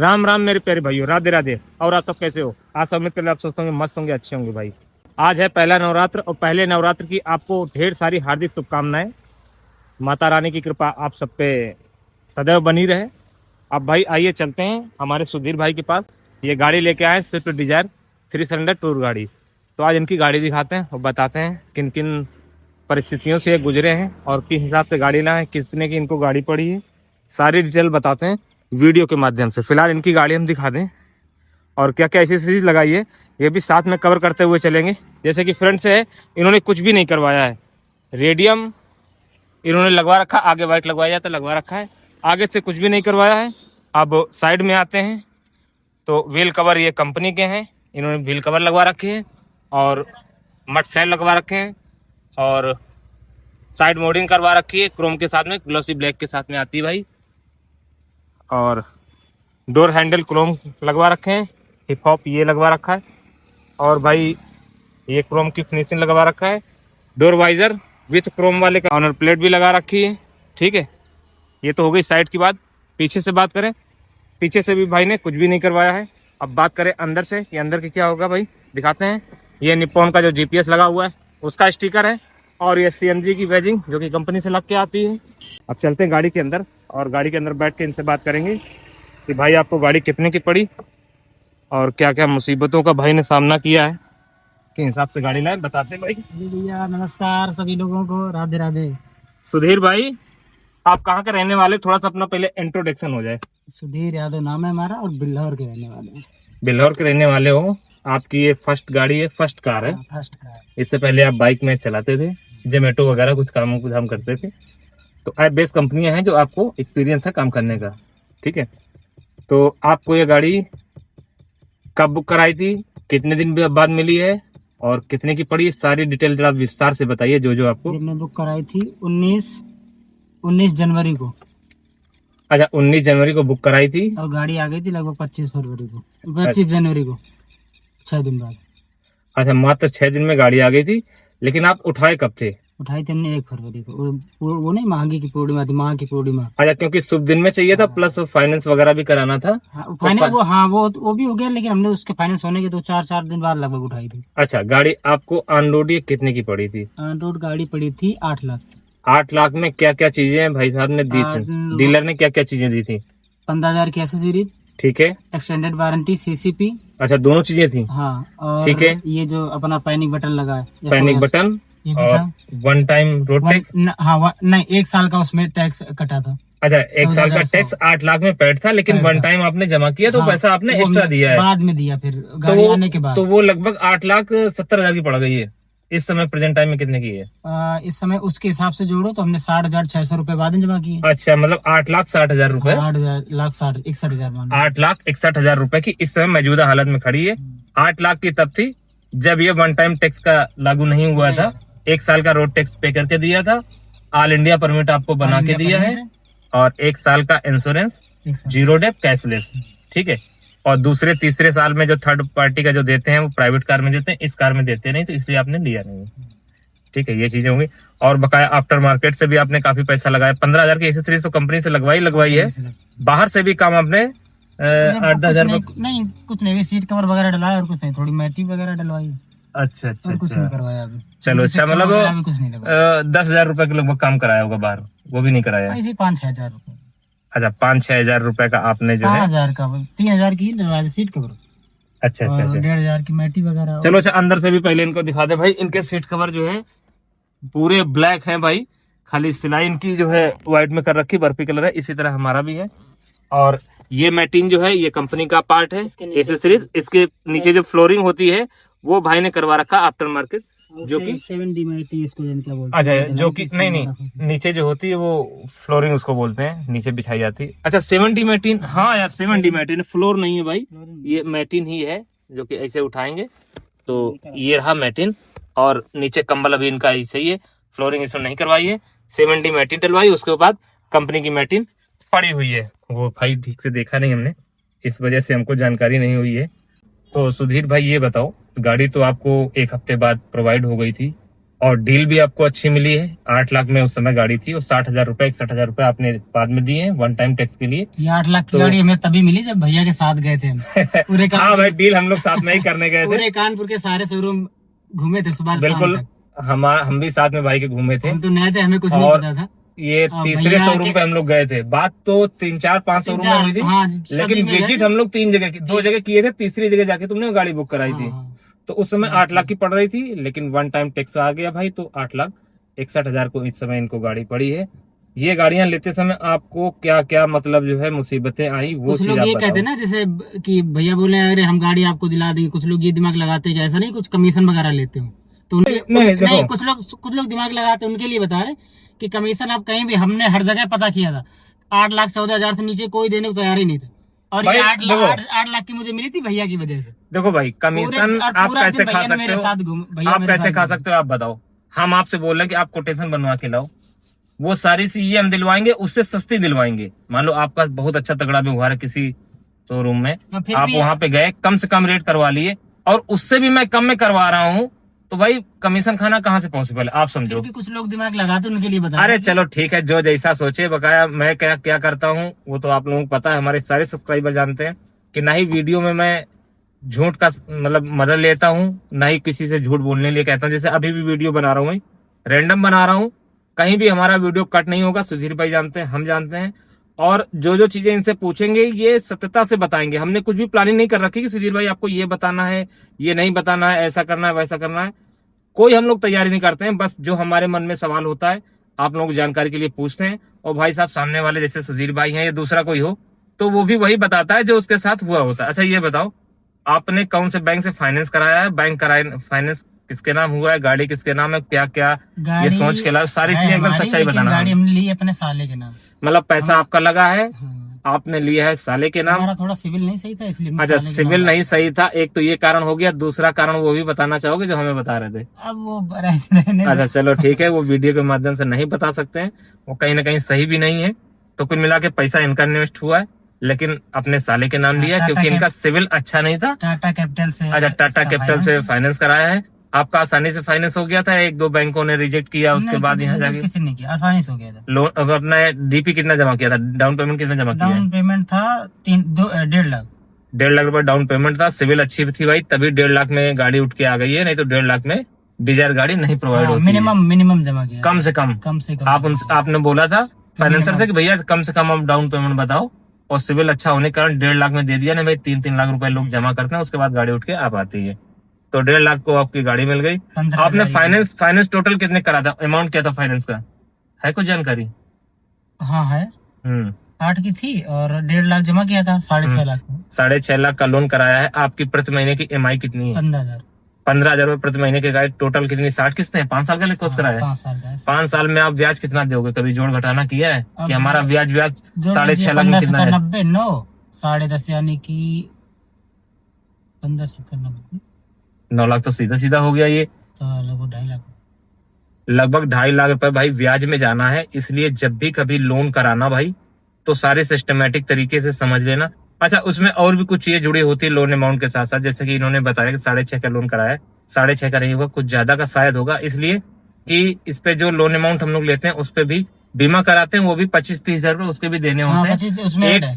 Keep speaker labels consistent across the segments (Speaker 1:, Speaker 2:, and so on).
Speaker 1: राम राम मेरे प्यारे भाइयों, राधे राधे। और आप सब कैसे हो? आज सब में पहले आप सोचते होंगे मस्त होंगे, अच्छे होंगे भाई। आज है पहला नवरात्र और पहले नवरात्र की आपको ढेर सारी हार्दिक शुभकामनाएं। माता रानी की कृपा आप सब पे सदैव बनी रहे। अब भाई आइए चलते हैं हमारे सुधीर भाई के पास। ये गाड़ी लेके आए स्विफ्ट डिजायर 3 सिलेंडर टूर गाड़ी। तो आज इनकी गाड़ी दिखाते हैं और बताते हैं किन किन परिस्थितियों से ये गुजरे हैं और किस हिसाब से गाड़ी लाए, कितने की इनको गाड़ी पड़ी है, सारी डिटेल बताते हैं वीडियो के माध्यम से। फिलहाल इनकी गाड़ी हम दिखा दें और क्या क्या ऐसी चीज़ लगाई है ये भी साथ में कवर करते हुए चलेंगे। जैसे कि फ्रंट से है, इन्होंने कुछ भी नहीं करवाया है। रेडियम इन्होंने लगवा रखा, आगे वाइट लगवाया जाता लगवा रखा है, आगे से कुछ भी नहीं करवाया है। अब साइड में आते हैं तो व्हील कवर ये कंपनी के हैं, इन्होंने व्हील कवर लगवा रखे हैं और मड फ्लैट लगवा रखे हैं और साइड मोडिंग करवा रखी है क्रोम के साथ में, ग्लॉसी ब्लैक के साथ में आती है भाई। और डोर हैंडल क्रोम लगवा रखे हैं, हिप हॉप ये लगवा रखा है और भाई ये क्रोम की फिनिशिंग लगवा रखा है। डोर वाइजर विथ क्रोम वाले का ऑनर प्लेट भी लगा रखी है। ठीक है, ये तो हो गई साइड की बात। पीछे से बात करें, पीछे से भी भाई ने कुछ भी नहीं करवाया है। अब बात करें अंदर से, ये अंदर की क्या होगा भाई दिखाते हैं। ये निप्पॉन का जो जीपीएस लगा हुआ है उसका स्टिकर है और ये सीएनजी की बैजिंग जो कि कंपनी से लग के आती है। अब चलते हैं गाड़ी के अंदर और गाड़ी के अंदर बैठ के इनसे बात करेंगे कि भाई आपको गाड़ी कितने की पड़ी और क्या क्या मुसीबतों का भाई ने सामना किया है, के हिसाब से गाड़ी लाए बताते हैं भाई।
Speaker 2: भैया नमस्कार सभी लोगों को, राधे राधे।
Speaker 1: सुधीर भाई आप कहाँ के रहने वाले, थोड़ा सा अपना पहले इंट्रोडक्शन हो जाए।
Speaker 2: सुधीर यादव नाम है हमारा और बिल्हौर के रहने वाले हैं।
Speaker 1: बिल्हौर के रहने वाले हो। आपकी ये फर्स्ट गाड़ी है, फर्स्ट कार है?
Speaker 2: First car.
Speaker 1: इससे पहले आप बाइक में चलाते थे, जोमेटो वगैरह कुछ कामों को हम करते थे। तो ऐप बेस्ड कंपनियां हैं जो आपको एक्सपीरियंस है काम करने का। ठीक है, तो आपको ये गाड़ी कब बुक कराई थी, कितने दिन बाद मिली है और कितने की पड़ी, सारी डिटेल जरा विस्तार से बताइए जो जो आपको।
Speaker 2: हमने बुक कराई थी 19 जनवरी को।
Speaker 1: अच्छा, 19 जनवरी को बुक कराई थी
Speaker 2: और गाड़ी आ गई थी लगभग 25 फरवरी को, 25 जनवरी को, 6 दिन बाद।
Speaker 1: अच्छा, मात्र 6 दिन में गाड़ी आ गई थी। लेकिन आप उठाए कब थे?
Speaker 2: उठाई थी हमने 1 फरवरी को। वो नहीं, माघी की पूर्णिमा थी, माह की पूर्णिमा।
Speaker 1: अच्छा, क्योंकि शुभ दिन में चाहिए था, प्लस फाइनेंस वगैरह भी कराना था।
Speaker 2: फाइनेंस वो भी हो गया, लेकिन हमने उसके फाइनेंस होने के 2-4 दिन बाद लगभग उठाई थी।
Speaker 1: अच्छा, गाड़ी आपको ऑन रोड ये कितने की पड़ी थी?
Speaker 2: ऑन रोड गाड़ी पड़ी थी 8 लाख।
Speaker 1: 8 लाख में क्या क्या चीजें भाई साहब ने दी थी, डीलर ने क्या क्या चीजें दी थी?
Speaker 2: 15,000 की एसेसरीज,
Speaker 1: ठीक है,
Speaker 2: एक्सटेंडेड वारंटी, सीसीपी।
Speaker 1: अच्छा, दोनों चीजें थी।
Speaker 2: हाँ, और
Speaker 1: ठीक है,
Speaker 2: ये जो अपना पैनिक बटन लगा है,
Speaker 1: पैनिक बटन
Speaker 2: ये भी
Speaker 1: और
Speaker 2: था।
Speaker 1: 1 टाइम रोड टैक्स।
Speaker 2: नहीं, 1 साल का उसमें टैक्स कटा था।
Speaker 1: अच्छा, 1 साल का टैक्स 8 लाख में पैड था, लेकिन 1 टाइम आपने जमा किया तो पैसा आपने एक्स्ट्रा दिया है
Speaker 2: बाद में दिया, फिर गाड़ी आने के बाद।
Speaker 1: तो वो लगभग 8,70,000 की पड़ गई है। इस समय प्रेजेंट टाइम में कितने की है?
Speaker 2: इस समय उसके हिसाब से जोड़ो तो हमने 60,600 रुपए बाद में जमा किए।
Speaker 1: अच्छा, मतलब 8,60,000 रुपए,
Speaker 2: 8,61,000
Speaker 1: 8,61,000 रुपए की इस समय मौजूदा हालत में खड़ी है। 8 लाख की तब थी जब ये 1 टाइम टैक्स का लागू नहीं हुआ था। 1 साल का रोड टैक्स पे करके दिया था, ऑल इंडिया परमिट आपको बना के दिया है और 1 साल का इंश्योरेंस, 0 डेट कैशलेस। ठीक है, और दूसरे तीसरे साल में जो थर्ड पार्टी का जो देते हैं वो प्राइवेट कार में देते हैं, इस कार में देते नहीं, तो इसलिए आपने लिया नहीं। ठीक है, ये चीजें होंगी। और बकाया आफ्टर मार्केट से भी आपने काफी पैसा लगाया। 15,000 की एसेसरीज तो कंपनी से लगवाई है। बाहर से भी काम आपने 8-10,000
Speaker 2: नहीं, कुछ नहीं, सीट कवर वगैरह डलाया और कुछ नहीं, थोड़ी मैटी वगैरह डलवाई।
Speaker 1: अच्छा,
Speaker 2: कुछ नहीं करवाया अभी।
Speaker 1: चलो, अच्छा, मतलब
Speaker 2: कुछ नहीं लगा।
Speaker 1: 10,000 रुपए के लगभग काम कराया होगा बाहर, वो भी नहीं कराया?
Speaker 2: 5-6 हजार रुपए।
Speaker 1: अच्छा, 5-6 हजार रुपए का आपने जो है
Speaker 2: 5,000 का, 3,000 की डलवाई सीट कवर।
Speaker 1: अच्छा,
Speaker 2: 1,500 की मैटी वगैरह।
Speaker 1: चलो, अच्छा, अंदर से भी पहले इनको दिखा दे भाई। इनके सीट कवर जो है पूरे ब्लैक हैं भाई, खाली सिलाई इनकी जो है व्हाइट में कर रखी, बर्फी कलर है, इसी तरह हमारा भी है। और ये मैटिन जो है ये कंपनी का पार्ट है, एसेसरीज। इसके नीचे जो फ्लोरिंग होती है वो भाई ने करवा रखा आफ्टर मार्केट, जो कि
Speaker 2: 7D मैटी इसको क्या बोलते हैं।
Speaker 1: अच्छा, जो कि नहीं, नीचे जो होती है वो फ्लोरिंग उसको बोलते हैं, नीचे बिछाई जाती है। अच्छा, 7D मैटिन। हाँ यार, 7D मैटिन, फ्लोर नहीं है भाई, ये मैटिन ही है, जो कि ऐसे उठाएंगे तो ये रहा मैटिन। और नीचे कंबल अभी इनका ऐसे ही है, फ्लोरिंग इसमें नहीं करवाई है। 7D मैटिन डलवाई, उसके बाद कंपनी की मैटिन पड़ी हुई है। वो भाई ठीक से देखा नहीं हमने, इस वजह से हमको जानकारी नहीं हुई है। तो सुधीर भाई ये बताओ, गाड़ी तो आपको 1 हफ्ते बाद प्रोवाइड हो गई थी, और डील भी आपको अच्छी मिली है। 8 लाख में उस समय गाड़ी थी और 60,000 रुपए 61,000 रुपए आपने बाद में दिए हैं वन टाइम टैक्स के लिए।
Speaker 2: ये 8 लाख की
Speaker 1: तो-
Speaker 2: गाड़ी हमें तभी मिली जब भैया के साथ गए थे हम पूरे
Speaker 1: हाँ भाई, डील हम लोग साथ में ही करने गए थे।
Speaker 2: पूरे कानपुर के सारे शोरूम घूमे थे सुबह से शाम
Speaker 1: बिल्कुल,
Speaker 2: तक।
Speaker 1: हम भी साथ में भाई के घूमे थे।
Speaker 2: हम तो नए थे, हमें कुछ नहीं
Speaker 1: और
Speaker 2: पता था।
Speaker 1: ये
Speaker 2: हाँ,
Speaker 1: तीसरे
Speaker 2: भैया
Speaker 1: शोरूम
Speaker 2: के-
Speaker 1: पे हम लोग गए थे। बात तो 3-4-5 शोरूम में हुई थी,
Speaker 2: हाँ, सभी
Speaker 1: लेकिन
Speaker 2: में गए
Speaker 1: विजिट
Speaker 2: थे।
Speaker 1: हम लोग 3 जगह 2 जगह किए थे। तीसरी जगह जाके तुमने गाड़ी बुक कराई थी।
Speaker 2: हाँ,
Speaker 1: तो उस समय 8 लाख की पड़ रही थी, लेकिन वन टाइम टैक्स आ गया भाई, तो 8,61,000 को इस समय इनको गाड़ी पड़ी है। ये गाड़ियां लेते समय आपको क्या क्या मतलब जो है मुसीबतें आई, वो
Speaker 2: कुछ
Speaker 1: चीज
Speaker 2: लोग
Speaker 1: आप
Speaker 2: ये कहते हैं
Speaker 1: बताओ।
Speaker 2: ना, जैसे कि भैया बोले अरे हम गाड़ी आपको दिला देंगे, कुछ लोग ये दिमाग लगाते हैं कि ऐसा नहीं, कुछ कमीशन वगैरह लेते हो तो उनके
Speaker 1: नहीं, देखो।
Speaker 2: नहीं, कुछ लोग दिमाग लगाते हैं, उनके लिए बता रहे कि कमीशन आप कहीं भी, हमने हर जगह पता किया था, 8,14,000 से नीचे कोई देने को तैयार ही नहीं था। और
Speaker 1: भाई,
Speaker 2: ये
Speaker 1: देखो।
Speaker 2: 8 लाख की मुझे मिली थी भैया की वजह से।
Speaker 1: देखो भाई, कमीशन
Speaker 2: और
Speaker 1: आप
Speaker 2: पूरा
Speaker 1: कैसे
Speaker 2: दिन
Speaker 1: खा
Speaker 2: भैया ने
Speaker 1: सकते
Speaker 2: मेरे
Speaker 1: हो?
Speaker 2: साथ भैया
Speaker 1: आप
Speaker 2: मेरे
Speaker 1: कैसे
Speaker 2: साथ
Speaker 1: खा
Speaker 2: घूमे।
Speaker 1: सकते हो आप बताओ। हम आपसे बोल रहे हैं कि आप कोटेशन बनवा के लाओ, वो सारी चीजें हम दिलवाएंगे, उससे सस्ती दिलवाएंगे। मान लो आपका बहुत अच्छा तगड़ा व्यवहार है किसी शोरूम में,
Speaker 2: हाँ, फिर
Speaker 1: आप
Speaker 2: भी
Speaker 1: वहां पे गए, कम से कम रेट करवा लिए, और उससे भी मैं कम में करवा रहा हूँ, तो भाई कमीशन खाना कहाँ से पॉसिबल है, आप
Speaker 2: फिर
Speaker 1: समझो।
Speaker 2: भी कुछ लोग दिमाग लगाते हैं, उनके लिए बता
Speaker 1: अरे
Speaker 2: रहे हैं।
Speaker 1: चलो ठीक है, जो जैसा सोचे। बकाया मैं क्या क्या करता हूँ वो तो आप लोगों को पता है, हमारे सारे सब्सक्राइबर जानते हैं कि ना ही वीडियो में मैं झूठ का मतलब मदद लेता हूँ, ना ही किसी से झूठ बोलने के लिए कहता हूँ। जैसे अभी भी वीडियो बना रहा हूँ, मैं रैंडम बना रहा हूँ, कहीं भी हमारा वीडियो कट नहीं होगा। सुधीर भाई जानते हैं, हम जानते हैं, और जो जो चीजें इनसे पूछेंगे ये सत्यता से बताएंगे। हमने कुछ भी प्लानिंग नहीं कर रखी कि सुधीर भाई आपको ये बताना है, ये नहीं बताना है, ऐसा करना है, वैसा करना है। कोई हम लोग तैयारी नहीं करते हैं, बस जो हमारे मन में सवाल होता है आप लोगों को जानकारी के लिए पूछते हैं। और भाई साहब सामने वाले जैसे सुधीर भाई हैं या दूसरा कोई हो, तो वो भी वही बताता है जो उसके साथ हुआ होता है। अच्छा ये बताओ, आपने कौन से बैंक से फाइनेंस कराया है, बैंक कराए, फाइनेंस किसके नाम हुआ है, गाड़ी किसके नाम है, क्या क्या, ये
Speaker 2: गाड़ी
Speaker 1: सोच के ला, सारी
Speaker 2: है
Speaker 1: चीजें एकदम
Speaker 2: हमारी,
Speaker 1: सच्चाई
Speaker 2: लेकिन
Speaker 1: बताना
Speaker 2: गाड़ी
Speaker 1: है।
Speaker 2: हमने ली अपने साले के नाम।
Speaker 1: मतलब पैसा आपका लगा है,
Speaker 2: हाँ,
Speaker 1: आपने लिया है साले के नाम।
Speaker 2: हमारा थोड़ा सिविल नहीं सही था, इसलिए हमने
Speaker 1: अच्छा,
Speaker 2: साले के
Speaker 1: सिविल
Speaker 2: नाम
Speaker 1: नहीं सही था, एक तो ये कारण हो गया। दूसरा कारण वो भी बताना चाहोगे जो हमें बता रहे थे?
Speaker 2: अब वो रहने दो।
Speaker 1: अच्छा चलो ठीक है, वो वीडियो के माध्यम से नहीं बता सकते हैं, वो कहीं ना कहीं सही भी नहीं है। तो कुल मिला के पैसा इनका इन्वेस्ट हुआ है, लेकिन अपने साले के नाम लिया है,
Speaker 2: टाटा
Speaker 1: क्योंकि इनका सिविल अच्छा नहीं था।
Speaker 2: टाटा कैपिटल से।
Speaker 1: अच्छा, टाटा
Speaker 2: इसका
Speaker 1: कैपिटल से फाइनेंस कराया है। आपका आसानी से फाइनेंस हो गया था, 1-2 बैंकों ने रिजेक्ट किया, उसके
Speaker 2: नहीं,
Speaker 1: बाद यहाँ
Speaker 2: रिजल्ट
Speaker 1: जाके
Speaker 2: किसी ने किया, आसानी से हो गया था।
Speaker 1: लोन। अब अपना डीपी कितना जमा किया था, डाउन पेमेंट कितना जमा किया है?
Speaker 2: डाउन पेमेंट था 1.5 लाख।
Speaker 1: 1.5 लाख रुपए डाउन पेमेंट था। सिविल अच्छी थी भाई, तभी 1.5 लाख में गाड़ी उठ के आ गई है, नहीं तो 1.5 लाख में डिजायर गाड़ी नहीं प्रोवाइड होती है।
Speaker 2: मिनिमम जमा किया,
Speaker 1: कम से कम आप उनसे आपने बोला था फाइनेंसर से कि भैया कम से कम आप डाउन पेमेंट बताओ, और सिविल अच्छा होने के कारण 1.5 लाख में दे दिया। ना भाई 3-3 लाख रुपए लोग जमा करते हैं, उसके बाद गाड़ी उठ के आ पाती है। तो 1.5 लाख को आपकी गाड़ी मिल गई।
Speaker 2: 15
Speaker 1: आपने
Speaker 2: हजार
Speaker 1: फाइनेंस टोटल कितने करा था, अमाउंट क्या था फाइनेंस का, है कुछ जानकारी?
Speaker 2: हाँ है, 8 की थी और 1.5 लाख जमा किया था, 6.5 लाख में।
Speaker 1: 6.5 लाख का लोन कराया है। आपकी प्रति महीने की EMI कितनी है?
Speaker 2: 15,000।
Speaker 1: 15,000 रुपए प्रति महीने की गाड़ी। टोटल कितनी, 60 किस्तें हैं? 5 साल का कोर्स कराया है।
Speaker 2: 5 साल का है।
Speaker 1: 5 साल में आप ब्याज कितना दोगे, कभी जोड़ घटाना किया है कि हमारा ब्याज 6.5 लाख में कितना है?
Speaker 2: 90 9 10.5 यानी कि 15 से 90
Speaker 1: 9 लाख तो सीधा सीधा हो गया ये।
Speaker 2: तो लगभग 2.5 लाख।
Speaker 1: लगभग 2.5 लाख रुपए भाई ब्याज में जाना है। इसलिए जब भी कभी लोन कराना भाई, तो सारे सिस्टमेटिक तरीके से समझ लेना। अच्छा, उसमें और भी कुछ चीजें जुड़ी होती है लोन अमाउंट के साथ साथ, जैसे कि इन्होंने बताया कि 6.5 का लोन कराया है। 6.5 का नहीं होगा, कुछ ज्यादा का शायद होगा, इसलिए कि इस पे जो लोन अमाउंट हम लोग लेते हैं उस पे भी बीमा कराते हैं, वो भी 25-30 हजार रुपए उसके भी देने
Speaker 2: हाँ,
Speaker 1: होते हैं।
Speaker 2: 25 उसमें ऐड है।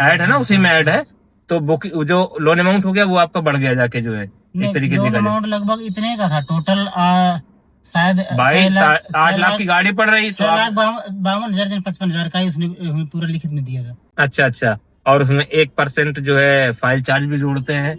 Speaker 1: ऐड है ना, उसी में ऐड है। तो बुक जो लोन अमाउंट हो गया वो आपका बढ़ गया जाके, जो है एक तरीके से
Speaker 2: लोन
Speaker 1: देखा जाए।
Speaker 2: अमाउंट लगभग इतने का था टोटल, शायद
Speaker 1: भाई
Speaker 2: 6
Speaker 1: 8 लाख की गाड़ी पड़ रही, तो
Speaker 2: 6,52,000 55,000 का ही उसने हमें पूरा लिखित में दिया था।
Speaker 1: अच्छा, और उसमें 1% जो है फाइल चार्ज भी जोड़ते हैं,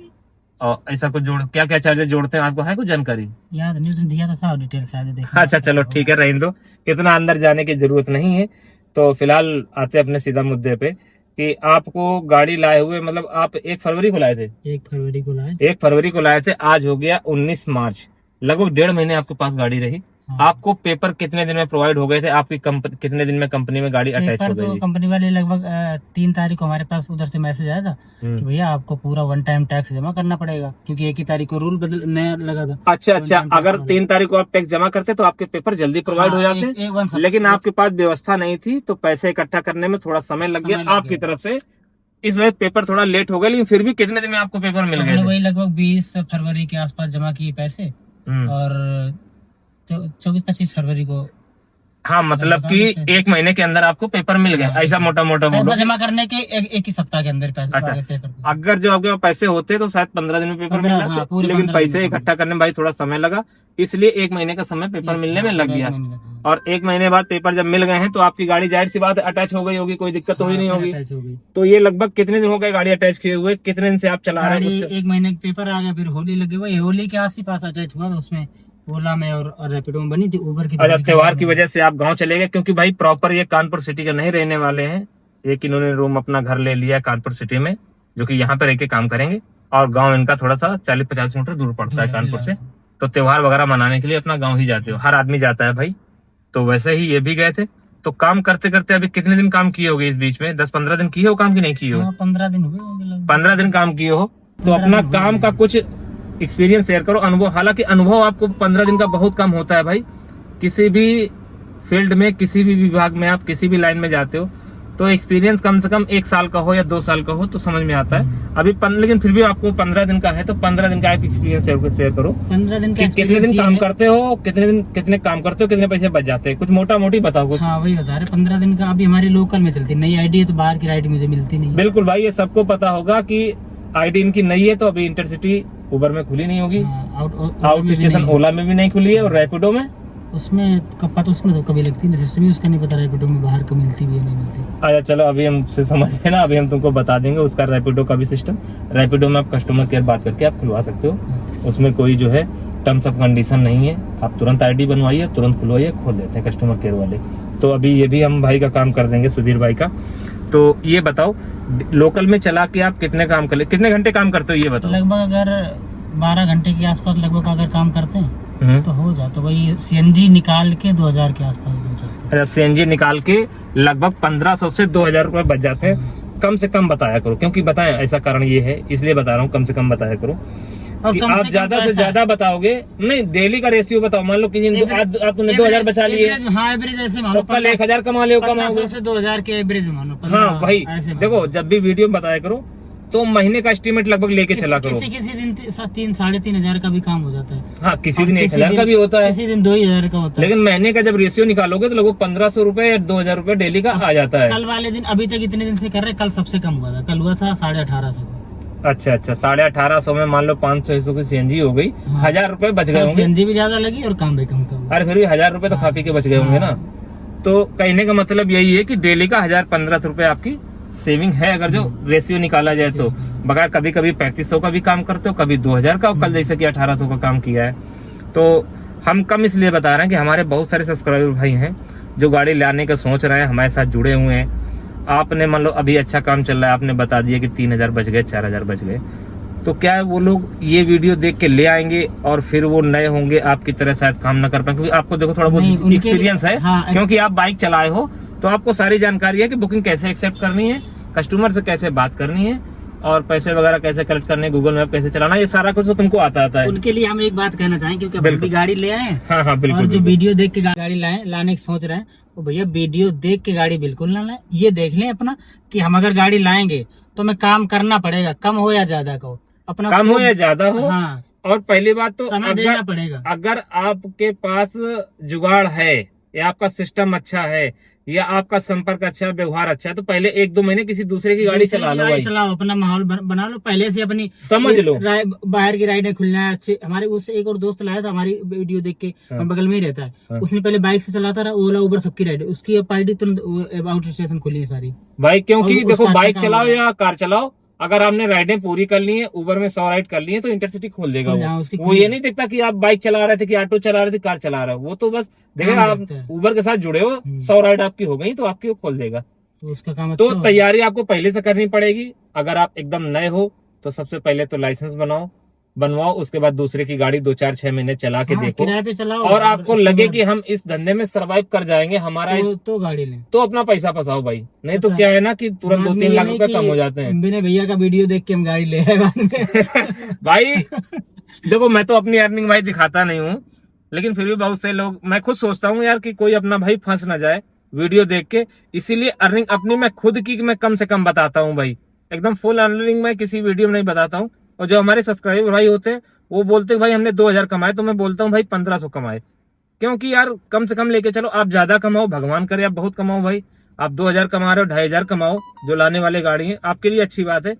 Speaker 1: और ऐसा कुछ क्या क्या चार्जेस जोड़ते हैं, आपको है कुछ जानकारी?
Speaker 2: याद नहीं, उसने दिया था डिटेल शायद देखना।
Speaker 1: अच्छा चलो ठीक है, रहने दो, इतना अंदर जाने की जरूरत नहीं है। तो फिलहाल आते अपने सीधा मुद्दे पे कि आपको गाड़ी लाए हुए, मतलब आप 1 फरवरी को लाए थे?
Speaker 2: 1 फरवरी को लाए।
Speaker 1: 1 फरवरी को लाए थे, आज हो गया 19 मार्च। लगभग 1.5 महीने आपके पास गाड़ी रही।
Speaker 2: हाँ।
Speaker 1: आपको पेपर कितने दिन में प्रोवाइड हो गए थे? आपकी कितने दिन में कंपनी में गाड़ी अटैच
Speaker 2: पेपर
Speaker 1: हो
Speaker 2: तो
Speaker 1: गई?
Speaker 2: कंपनी वाले लगभग 3 तारीख को हमारे पास उधर से मैसेज आया था कि भैया आपको पूरा 1 टाइम टैक्स जमा करना पड़ेगा, क्योंकि 1 ही तारीख को रूल बदल नया लगा था।
Speaker 1: अच्छा, अगर 3 तारीख को आप टैक्स जमा करते तो आपके पेपर जल्दी प्रोवाइड हो जाते, लेकिन आपके पास व्यवस्था नहीं थी, तो पैसे इकट्ठा करने में थोड़ा समय लग गया आपकी तरफ से, इस वजह पेपर थोड़ा लेट हो गया। लेकिन फिर भी कितने दिन में आपको पेपर मिल गए?
Speaker 2: वही लगभग 20 फरवरी के आसपास जमा किए पैसे, और 24-25 फरवरी को
Speaker 1: हाँ मतलब कि एक महीने के अंदर आपको पेपर मिल गए, ऐसा मोटा मोटा बोलो।
Speaker 2: पेपर जमा करने के एक ही सप्ताह के अंदर पैसे
Speaker 1: अच्छा।
Speaker 2: पेपर को।
Speaker 1: अगर जो आपके पास पैसे होते तो शायद 15 दिन में पेपर मिल
Speaker 2: 15,
Speaker 1: जाते,
Speaker 2: हाँ, पूरे
Speaker 1: लेकिन
Speaker 2: 15 दिन
Speaker 1: पैसे
Speaker 2: में।
Speaker 1: इकट्ठा करने में भाई थोड़ा समय लगा, इसलिए एक महीने का समय पेपर मिलने में लग गया। और एक महीने बाद पेपर जब मिल गए हैं तो आपकी गाड़ी जाहिर सी बात अटैच हो गई होगी, कोई दिक्कत तो ही नहीं होगी।
Speaker 2: अटैच हो गई।
Speaker 1: तो ये लगभग कितने दिन हो गए गाड़ी अटैच किए हुए, कितने दिन से आप चला रहे
Speaker 2: गाड़ी
Speaker 1: हैं?
Speaker 2: 1 महीने के पेपर आ गया, फिर होली लगी, वही होली के आस ही पास अटैच हुआ था, उसमें ओला में और रैपिडो में बनी थी, उबर की।
Speaker 1: अच्छा, त्योहार की वजह से आप गांव चले गए, क्योंकि भाई प्रॉपर ये कानपुर सिटी के नहीं रहने वाले हैं। एक इन्होंने रूम अपना घर ले लिया कानपुर सिटी में, जो कि यहाँ पे रह के काम करेंगे, और गांव इनका थोड़ा सा 40-50 किलोमीटर दूर पड़ता है कानपुर से। तो त्योहार वगैरह मनाने के लिए अपना गाँव ही जाते हो, हर आदमी जाता है भाई। तो वैसे ही ये भी गए थे। तो काम करते करते अभी कितने दिन काम किए होगे इस बीच में? 10-15 दिन किए हो काम की नहीं किए हो?
Speaker 2: 15 दिन हुए।
Speaker 1: 15 दिन काम किए हो तो अपना काम का कुछ एक्सपीरियंस शेयर करो, अनुभव। हालांकि अनुभव आपको 15 दिन का बहुत कम होता है भाई। किसी भी फील्ड में, किसी भी विभाग में, आप किसी भी लाइन में जाते हो तो एक्सपीरियंस कम से कम 1 साल का हो या 2 साल का हो तो समझ में आता है। अभी लेकिन फिर भी आपको 15 दिन का है, तो 15 दिन का आप एक्सपीरियंस शेयर करो।
Speaker 2: 15 दिन का
Speaker 1: कितने दिन काम करते हो, कितने काम करते हो, कितने पैसे बच जाते हैं, कुछ मोटा मोटी बताओ।
Speaker 2: हाँ वही बता रहे, 15 दिन का। अभी हमारी लोकल में चलती नई आईडी है, तो बाहर की राइड मुझे मिलती नहीं।
Speaker 1: बिल्कुल भाई, ये सबको पता होगा कि आईडी इनकी नई है, तो अभी इंटरसिटी उबर में खुली नहीं होगी, आउट स्टेशन ओला में भी नहीं खुली है, और रैपिडो में
Speaker 2: उसमें पता, उसमें तो कभी लगती नहीं, सिस्टम ही उसका नहीं पता रैपिडो में बाहर का मिलती भी है नहीं मिलती।
Speaker 1: अच्छा चलो, अभी हमसे समझे ना, अभी हम तुमको बता देंगे उसका रैपिडो का भी सिस्टम। रैपिडो में आप कस्टमर केयर बात करके आप खुलवा सकते हो, उसमें कोई जो है टर्म्स ऑफ कंडीशन नहीं है। आप तुरंत आईडी बनवाइए, तुरंत खुलवाइए, खोल देते हैं कस्टमर केयर वाले। तो अभी ये भी हम भाई का काम कर देंगे, सुधीर भाई का। तो ये बताओ, लोकल में चला के आप कितने घंटे काम करते हो ये बताओ?
Speaker 2: लगभग अगर 12 घंटे के आसपास लगभग अगर काम करते हैं तो हो जाता। वही सीएनजी निकाल के 2000 के आसपास बन जाते हैं।
Speaker 1: अच्छा, सीएनजी निकाल के लगभग 1500 से 2000 रुपए बच जाते हैं। कम से कम बताया करो, क्योंकि बताएं ऐसा कारण ये है, इसलिए बता रहा हूँ कम से कम बताया करो।
Speaker 2: और
Speaker 1: कि आप ज्यादा से ज्यादा बताओगे नहीं, डेली का रेशियो बताओ। मान लो किसी आज आपने 2000 बचा लिए,
Speaker 2: हाँ एवरेज ऐसे मानो,
Speaker 1: तो कल 1000 कमा ले, कमाओगे
Speaker 2: से 2000 के एवरेज मानो।
Speaker 1: हाँ वही देखो, जब भी वीडियो में बताया करो तो महीने का एस्टीमेट लगभग लेके चला करो।
Speaker 2: किसी दिन 3-3.5 का भी काम हो जाता है।
Speaker 1: हाँ, किसी दिन 1000 का भी होता है,
Speaker 2: किसी दिन 2000 का होता है।
Speaker 1: लेकिन महीने का जब रेशियो निकालोगे तो लगभग 1500 रुपए या 2000 रुपए डेली का आ जाता है।
Speaker 2: कल वाले दिन अभी तक इतने दिन से कर रहे, कल सबसे कम हुआ था, कल हुआ था 1850।
Speaker 1: अच्छा 1850 में मान लो 500 की सीएनजी हो गई, 1000 रुपए बच गए होंगे।
Speaker 2: सीएनजी भी ज्यादा लगी और काम भी कम का।
Speaker 1: अरे फिर भी 1000 रुपए तो खा पी के बच गए होंगे ना। तो कहने का मतलब यही है कि डेली का 1000-1500 रुपए आपकी सेविंग है, अगर जो रेशियो निकाला जाए तो। बगैर कभी कभी 3500 का भी काम करते हो, कभी 2000 का, कल जैसे कि 1800 का काम किया है। तो हम कम इसलिए बता रहे हैं कि हमारे बहुत सारे सब्सक्राइबर भाई हैं जो गाड़ी लाने का सोच रहे हैं, हमारे साथ जुड़े हुए हैं। आपने मान लो अभी अच्छा काम चल रहा है, आपने बता दिया कि 3000 बच गए, 4000 बच गए, तो क्या है वो लोग ये वीडियो देख के ले आएंगे और फिर वो नए होंगे, आपकी तरह शायद काम ना कर पाए, क्योंकि आपको देखो थोड़ा बहुत एक्सपीरियंस है। हाँ, क्योंकि आप बाइक चलाए हो तो आपको सारी जानकारी है कि बुकिंग कैसे एक्सेप्ट करनी है, कस्टमर से कैसे बात करनी है, और पैसे वगैरह कैसे कलेक्ट करने, गूगल मैप कैसे चलाना, ये सारा कुछ तो तुमको आता है।
Speaker 2: उनके लिए हम एक बात कहना चाहें, क्योंकि हम भी गाड़ी ले आए हैं।
Speaker 1: हाँ हाँ बिल्कुल।
Speaker 2: और जो वीडियो देख के गाड़ी लाने की सोच रहे हैं, वो भैया वीडियो देख के गाड़ी बिल्कुल ना लाएं। ये देख लें अपना कि हम अगर गाड़ी लाएंगे तो हमें काम करना पड़ेगा, कम हो या ज्यादा का हो, अपना
Speaker 1: कम हो या ज्यादा हो।
Speaker 2: हाँ,
Speaker 1: और पहली बात तो
Speaker 2: समय देना पड़ेगा।
Speaker 1: अगर आपके पास जुगाड़ है, या आपका सिस्टम अच्छा है, या आपका संपर्क अच्छा है, व्यवहार अच्छा है, तो पहले 1-2 महीने किसी दूसरे की गाड़ी चला लो भाई।
Speaker 2: चलाओ, अपना माहौल बना लो, पहले से अपनी
Speaker 1: समझ लो।
Speaker 2: बाहर की राइडें खुलना है अच्छे। हमारे उससे एक और दोस्त लाया था हमारी वीडियो देख के, बगल में ही रहता है। उसने पहले बाइक से चलाता रहा, ओला उबर सबकी राइड, उसकी आईडी तुरंत आउट स्टेशन खुली है सारी
Speaker 1: भाई। क्योंकि देखो, बाइक चलाओ या कार चलाओ, अगर आपने राइडें पूरी कर ली है, उबर में 100 राइड कर ली है, तो इंटरसिटी खोल देगा वो ये नहीं देखता कि आप बाइक चला रहे थे कि ऑटो चला रहे थे, कार चला रहे हो। वो तो बस देखेगा आप उबर के साथ जुड़े हो, 100 राइड आपकी हो गई तो आपकी वो खोल देगा।
Speaker 2: तो उसका काम
Speaker 1: तो तैयारी आपको पहले से करनी पड़ेगी। अगर आप एकदम नए हो तो सबसे पहले तो लाइसेंस बनवाओ, उसके बाद दूसरे की गाड़ी 2-4-6 महीने चला के देखो,
Speaker 2: किराए पे चलाओ,
Speaker 1: और आपको लगे कि हम इस धंधे में सरवाइव कर जाएंगे हमारा
Speaker 2: तो गाड़ी लें,
Speaker 1: तो अपना पैसा फंसाओ भाई। नहीं तो क्या है ना कि तुरंत 2-3 लाख रुपए कम हो जाते हैं।
Speaker 2: मेरे भैया का वीडियो देख के हम गाड़ी ले आए बाद में।
Speaker 1: भाई देखो, मैं तो अपनी अर्निंग भाई दिखाता नहीं हूँ, लेकिन फिर भी बहुत से लोग, मैं खुद सोचता हूँ यार कि कोई अपना भाई फंस ना जाए वीडियो देख के, इसीलिए अर्निंग अपनी मैं खुद की मैं कम से कम बताता हूँ भाई। एकदम फुल अर्निंग मैं किसी वीडियो में नहीं बताता हूँ। और जो हमारे सब्सक्राइबर भाई होते हैं वो बोलते हैं भाई हमने 2000 कमाए, तो मैं बोलता हूँ भाई 1500 कमाए। क्योंकि यार कम से कम लेके चलो, आप ज्यादा कमाओ, भगवान करे आप बहुत कमाओ भाई, आप 2000 कमा रहे हो, 2500 कमाओ, जो लाने वाले गाड़ी है आपके लिए अच्छी बात है,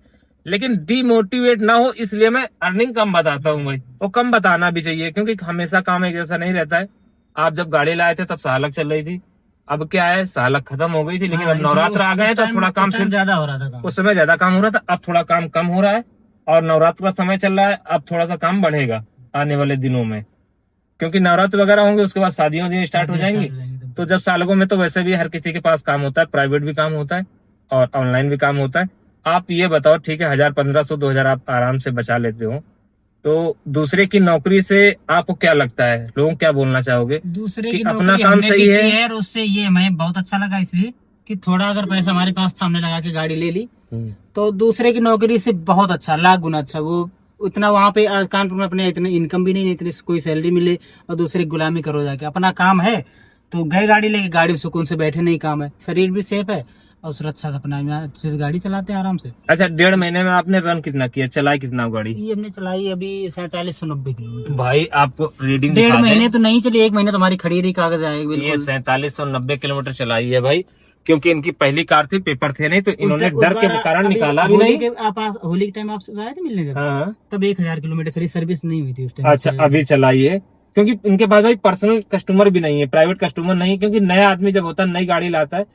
Speaker 1: लेकिन डिमोटिवेट ना हो, इसलिए मैं अर्निंग कम बताता हूँ भाई, और कम बताना भी चाहिए, क्योंकि हमेशा काम एक जैसा नहीं रहता है। आप जब गाड़ी लाए थे तब सालक चल रही थी, अब क्या है सालक खत्म हो गई थी, लेकिन अब नवरात्र आ गए हैं तो थोड़ा काम फिर
Speaker 2: ज्यादा हो रहा था काम।
Speaker 1: उस समय ज्यादा काम हो रहा था, अब थोड़ा काम कम हो रहा है, और नवरात्र का समय चल रहा है, अब थोड़ा सा काम बढ़ेगा आने वाले दिनों में, क्योंकि नवरात्र वगैरह होंगे, उसके बाद शादियां स्टार्ट हो जाएंगी। तो जब सालकों में तो वैसे भी हर किसी के पास काम होता है, प्राइवेट भी काम होता है और ऑनलाइन भी काम होता है। आप ये बताओ, ठीक है 1000, 1500, 2000 आप आराम से बचा लेते हो, तो दूसरे की नौकरी से आपको क्या लगता है, लोगों को क्या बोलना चाहोगे?
Speaker 2: दूसरे
Speaker 1: कि
Speaker 2: की
Speaker 1: अपना
Speaker 2: नौकरी
Speaker 1: काम
Speaker 2: हमने
Speaker 1: सही
Speaker 2: भी
Speaker 1: है।
Speaker 2: की है, और उससे ये हमें बहुत अच्छा लगा इसलिए कि थोड़ा अगर पैसा हमारे पास था, हमने लगा के गाड़ी ले ली, तो दूसरे की नौकरी से बहुत अच्छा, लाख गुना अच्छा। वो उतना वहाँ पे कानपुर में अपने इतनी इनकम भी नहीं, इतनी कोई सैलरी मिले, और दूसरे की गुलामी करो जाके। अपना काम है तो गए गाड़ी लेके, गाड़ी में सुकून से बैठे नहीं, काम है, शरीर भी सेफ है और सुरक्षा से अपना अच्छे से गाड़ी चलाते हैं आराम से।
Speaker 1: अच्छा, 1.5 महीने में आपने रन कितना किया, चलाई कितना गाड़ी?
Speaker 2: ये हमने चलाई अभी 4790 किलोमीटर।
Speaker 1: भाई आपको रीडिंग
Speaker 2: 1.5 महीने तो नहीं चली, 1 महीने तो हमारी खड़ी रही, कागज आए
Speaker 1: ये
Speaker 2: बिल्कुल।
Speaker 1: 4790 किलोमीटर चलाई है भाई, क्योंकि इनकी पहली कार थी, पेपर थे नहीं, तो इन्होंने डर के कारण निकाला भी नहीं।
Speaker 2: होली के टाइम आप आए थे मिलने जब,
Speaker 1: हाँ,
Speaker 2: तब 1000 किलोमीटर चली, सर्विस नहीं हुई थी उस टाइम।
Speaker 1: अच्छा अभी चलाई है, क्योंकि इनके पास भाई पर्सनल कस्टमर भी नहीं है, प्राइवेट कस्टमर नहीं है, क्योंकि नया आदमी जब होता है, नई गाड़ी लाता है,